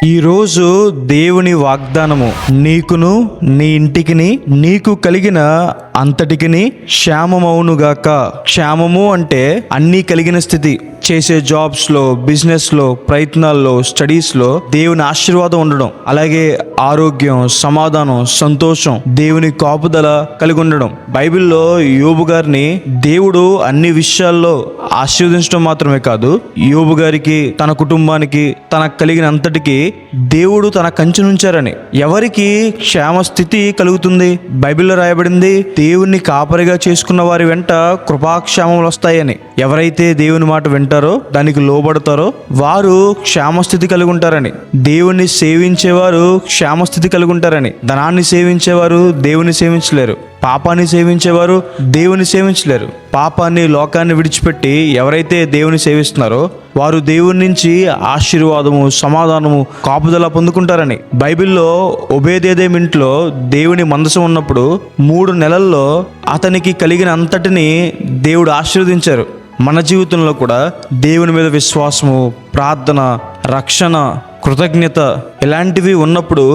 ఈరోజు దేవుని వాగ్దానము, నీకును నీ ఇంటికిని నీకు కలిగిన అంతటికిని క్షేమమవునుగాక. క్షేమము అంటే అన్నీ కలిగిన స్థితి. చేసే జాబ్స్లో, బిజినెస్లో, ప్రయత్నాల్లో, స్టడీస్లో దేవుని ఆశీర్వాదం ఉండడం, అలాగే ఆరోగ్యం, సమాధానం, సంతోషం, దేవుని కాపుదల కలిగి ఉండడం. బైబిల్లో యోబు గారిని దేవుడు అన్ని విషయాల్లో ఆశీర్వదించడం మాత్రమే కాదు, యోబు గారికి, తన కుటుంబానికి, తనకు కలిగిన అంతటికి దేవుడు తన కంచె నుంచారని. ఎవరికి క్షేమ స్థితి కలుగుతుంది? బైబిల్లో రాయబడింది, దేవుణ్ణి కాపరిగా చేసుకున్న వారి వెంట కృపాక్షేమములు వస్తాయని. ఎవరైతే దేవుని మాట వింటారో, దానికి లోబడతారో వారు క్షేమస్థితి కలిగి ఉంటారని. దేవుణ్ణి సేవించేవారు క్షేమస్థితి కలిగి ఉంటారని. ధనాన్ని సేవించేవారు దేవుని సేవించలేరు, పాపాన్ని సేవించేవారు దేవుని సేవించలేరు. పాపాన్ని, లోకాన్ని విడిచిపెట్టి ఎవరైతే దేవుని సేవిస్తున్నారో వారు దేవుని నుంచి ఆశీర్వాదము, సమాధానము, కాపుదల పొందుకుంటారని. బైబిల్లో ఒబేదెదోము ఇంట్లో దేవుని మందసం ఉన్నప్పుడు 3 నెలల్లో అతనికి కలిగిన అంతటిని దేవుడు ఆశీర్వదించారు. మన జీవితంలో కూడా దేవుని మీద విశ్వాసము, ప్రార్థన, రక్షణ, కృతజ్ఞత ఇలాంటివి ఉన్నప్పుడు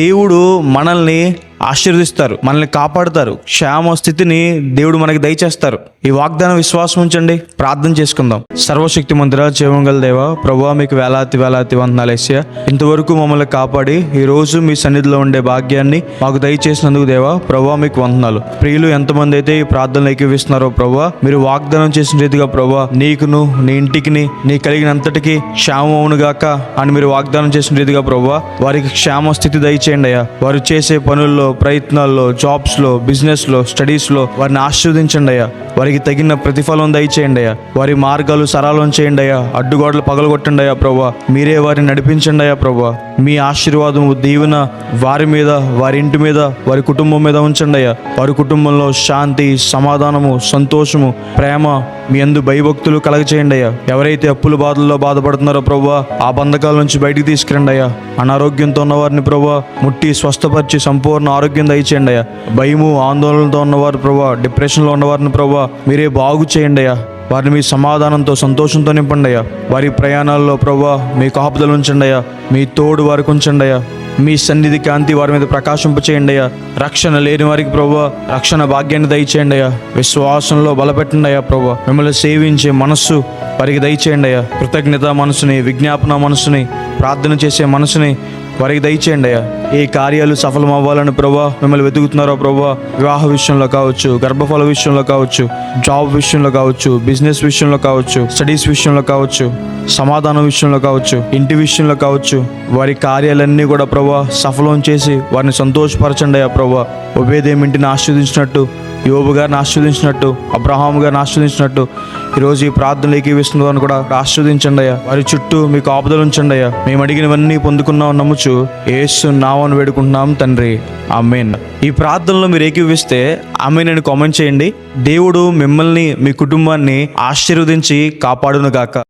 దేవుడు మనల్ని ఆశీర్వదిస్తారు, మనల్ని కాపాడుతారు, క్షేమ స్థితిని దేవుడు మనకి దయచేస్తారు. ఈ వాగ్దానం విశ్వాసం ఉంచండి. ప్రార్థన చేసుకుందాం. సర్వశక్తి మంతుడా, జీవంగల దేవా, ప్రభువా, మీకు వేలాది వందనాలేసయ్యా. ఇంతవరకు మమ్మల్ని కాపాడి ఈ రోజు మీ సన్నిధిలో ఉండే భాగ్యాన్ని మాకు దయచేసినందుకు దేవా, ప్రభువా, మీకు వందనాలు. ప్రియులు ఎంతమంది అయితే ఈ ప్రార్థనలు ఏకీవిస్తున్నారో ప్రభువా, మీరు వాగ్దానం చేసిన రీతిగా ప్రభువా, నీకును నీ ఇంటికిని నీ కలిగినంతటికి క్షేమముగాక అని మీరు వాగ్దానం చేసిన రీతిగా ప్రభువా, వారికి క్షేమ స్థితి దయచేయండి అయ్యా. వారు చేసే పనుల్లో, ప్రయత్నాల్లో, జాబ్స్లో, బిజినెస్లో, స్టడీస్లో వారిని ఆశీర్వదించండి అయ్యా. వారికి తగిన ప్రతిఫలం దయచేయండి అయ్యా. వారి మార్గాలు సరళం చేయండి అయ్యా. అడ్డుగోడలు పగలగొట్టండి అయ్యా ప్రభువా. మీరే వారిని నడిపించండి అయ్యా ప్రభువా. మీ ఆశీర్వాదము, దీవెన వారి మీద, వారి ఇంటి మీద, వారి కుటుంబం మీద ఉంచండి అయ్యా. వారి కుటుంబంలో శాంతి, సమాధానము, సంతోషము, ప్రేమ, మీ యందు భయభక్తులు కలగచేయండి అయ్యా. ఎవరైతే అప్పుల బాధల్లో బాధపడుతున్నారో ప్రభువా, ఆ బంధకాల నుంచి బయటికి తీసుకురండి అయ్యా. అనారోగ్యంతో ఉన్నవారిని ప్రభువా ముట్టి స్వస్థపరిచి సంపూర్ణ ఆరోగ్యం దయచేయండి అయ్యా. భయము, ఆందోళనతో ఉన్నవారు ప్రభువా, డిప్రెషన్లో ఉన్నవారిని ప్రభువా మీరే బాగు చేయండి అయ్యా. వారిని మీ సమాధానంతో, సంతోషంతో నింపండి అయ్యా. వారి ప్రయాణాల్లో ప్రభువా మీ కాపుదలు ఉంచండి అయ్యా. మీ తోడు వారికి ఉంచండి అయ్యా. మీ సన్నిధి కాంతి వారి మీద ప్రకాశింపచేయండి అయ్యా. రక్షణ లేని వారికి ప్రభువా రక్షణ భాగ్యాన్ని దయచేయండి అయ్యా. విశ్వాసంలో బలపెట్టండి అయ్యా ప్రభువా. మిమ్మల్ని సేవించే మనస్సు వారికి దయచేయండి అయ్యా. కృతజ్ఞత మనసుని, విజ్ఞాపన మనసుని, ప్రార్థన చేసే మనసుని వారికి దయచేయండి అయ్యా. ఏ కార్యాలు సఫలం అవ్వాలని ప్రభువా మిమ్మల్ని వెతుకుతున్నారో ప్రభువా, వివాహ విషయంలో కావచ్చు, గర్భఫల విషయంలో కావచ్చు, జాబ్ విషయంలో కావచ్చు, బిజినెస్ విషయంలో కావచ్చు, స్టడీస్ విషయంలో కావచ్చు, సమాధానం విషయంలో కావచ్చు, ఇంటి విషయంలో కావచ్చు, వారి కార్యాలన్నీ కూడా ప్రభువా సఫలం చేసి వారిని సంతోషపరచండి అయ్యా ప్రభువా. ఒబేదెదోము ఇంటిని ఆశీర్వదించినట్టు, యోబు గారిని ఆశీర్వదించినట్టు, అబ్రహాము గారిని ఆశీర్వదించినట్టు ఈరోజు ఈ ప్రార్థనలు ఏకీవిస్తున్నదని కూడా ఆశీర్వదించండి అయ్యా. వారి చుట్టూ మీ కాపుదలు ఉంచండి అయ్యా. మేము అడిగినవన్నీ పొందుకున్నాం నమ్ముచు యేసు నామమున వేడుకుంటున్నాం తండ్రి, ఆమేన్. ఈ ప్రార్థనలో మీరు ఏకీవిస్తే ఆమేన్ అని కామెంట్ చేయండి. దేవుడు మిమ్మల్ని, మీ కుటుంబాన్ని ఆశీర్వదించి కాపాడును గాక.